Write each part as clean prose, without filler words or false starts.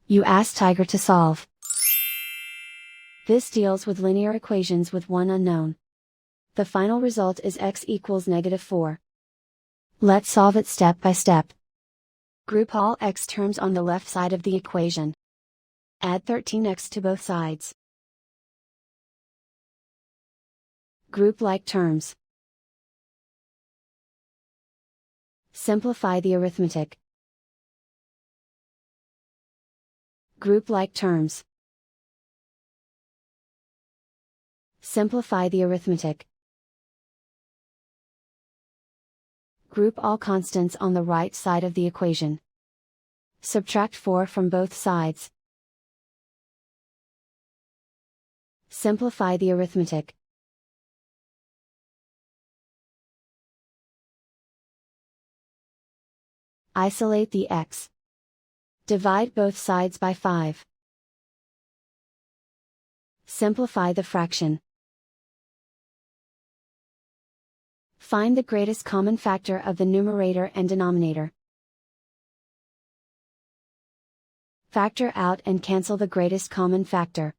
You ask Tiger to solve. This deals with linear equations with one unknown. The final result is x equals -4. Let's solve it step by step. Group all x terms on the left side of the equation. Add 13x to both sides. Group like terms. Simplify the arithmetic. Group like terms. Simplify the arithmetic. Group all constants on the right side of the equation. Subtract 4 from both sides. Simplify the arithmetic. Isolate the x. Divide both sides by 5. Simplify the fraction. Find the greatest common factor of the numerator and denominator. Factor out and cancel the greatest common factor.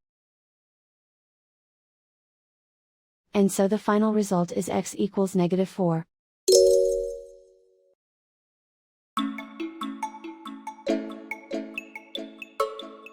And so the final result is x equals -4.